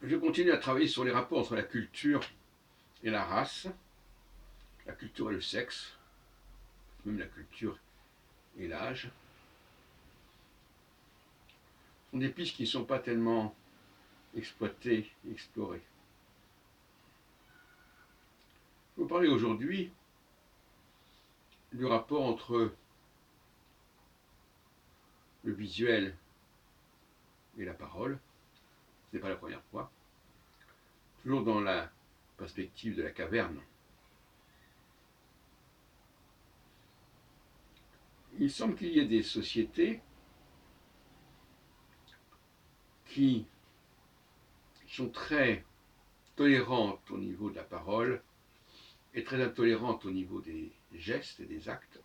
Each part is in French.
Je continue à travailler sur les rapports entre la culture et la race, la culture et le sexe, même la culture et l'âge. Ce sont des pistes qui ne sont pas tellement exploitées et explorées. Je vais vous parler aujourd'hui du rapport entre le visuel et la parole. Ce n'est pas la première fois. Toujours dans la perspective de la caverne. Il semble qu'il y ait des sociétés qui sont très tolérantes au niveau de la parole et très intolérantes au niveau des gestes et des actes.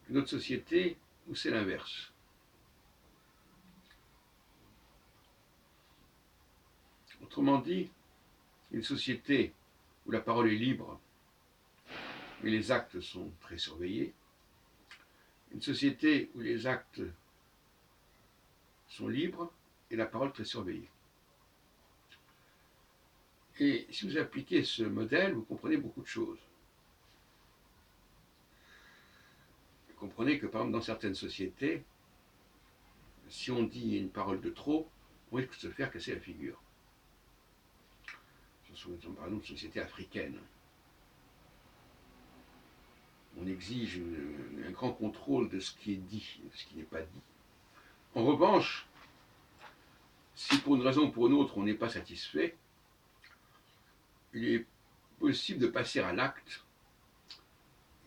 Une autre société où c'est l'inverse. Autrement dit, une société où la parole est libre, mais les actes sont très surveillés. Une société où les actes sont libres et la parole très surveillée. Et si vous appliquez ce modèle, vous comprenez beaucoup de choses. Vous comprenez que, par exemple, dans certaines sociétés, si on dit une parole de trop, on risque de se faire casser la figure. Par exemple, une société africaine. On exige un grand contrôle de ce qui est dit, de ce qui n'est pas dit. En revanche, si pour une raison ou pour une autre on n'est pas satisfait, il est possible de passer à l'acte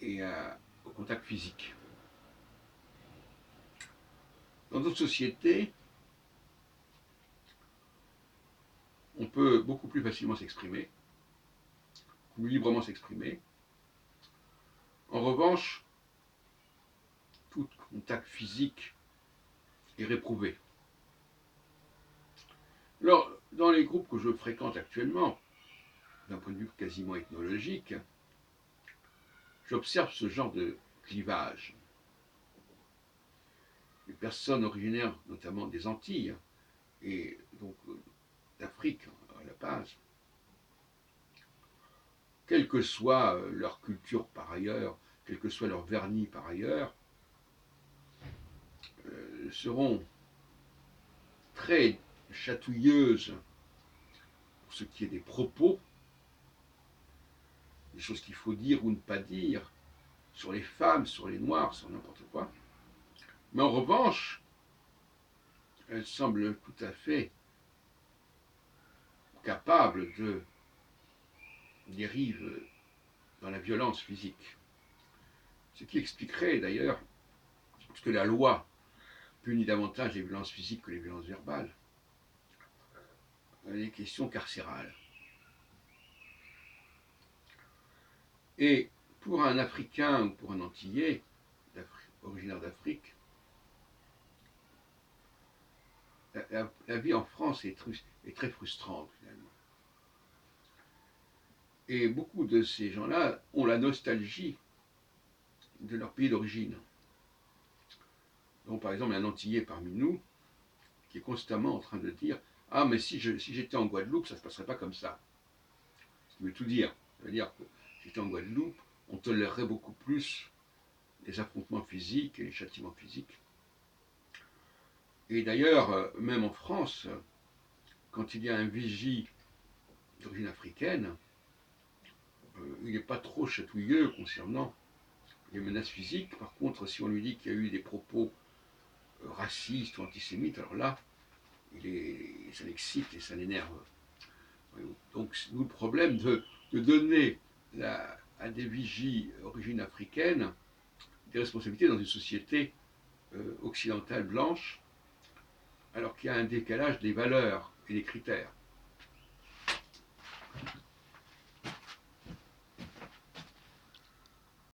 et au contact physique. Dans d'autres sociétés, on peut beaucoup plus facilement s'exprimer, plus librement s'exprimer. En revanche, tout contact physique est réprouvé. Alors, dans les groupes que je fréquente actuellement, d'un point de vue quasiment ethnologique, j'observe ce genre de clivage. Les personnes originaires, notamment des Antilles, et donc d'Afrique à la base, quelle que soit leur culture par ailleurs, quel que soit leur vernis par ailleurs, seront très chatouilleuses pour ce qui est des propos, des choses qu'il faut dire ou ne pas dire, sur les femmes, sur les noirs, sur n'importe quoi. Mais en revanche, elles semblent tout à fait capables de dérive dans la violence physique. Ce qui expliquerait d'ailleurs, parce que la loi punit davantage les violences physiques que les violences verbales, les questions carcérales. Et pour un Africain ou pour un Antillais, originaire d'Afrique, la vie en France est très frustrante finalement. Et beaucoup de ces gens-là ont la nostalgie de leur pays d'origine. Donc par exemple, un Antillais parmi nous qui est constamment en train de dire « Ah, mais si j'étais en Guadeloupe, ça ne se passerait pas comme ça. » Ce qui veut tout dire. Ça veut dire que si j'étais en Guadeloupe, on tolérerait beaucoup plus les affrontements physiques et les châtiments physiques. Et d'ailleurs, même en France, quand il y a un vigie d'origine africaine, il n'est pas trop chatouilleux concernant les menaces physiques. Par contre, si on lui dit qu'il y a eu des propos racistes ou antisémites, alors là, ça l'excite et ça l'énerve. Donc, nous, le problème de donner à des vigies d'origine africaine des responsabilités dans une société occidentale blanche, alors qu'il y a un décalage des valeurs et des critères.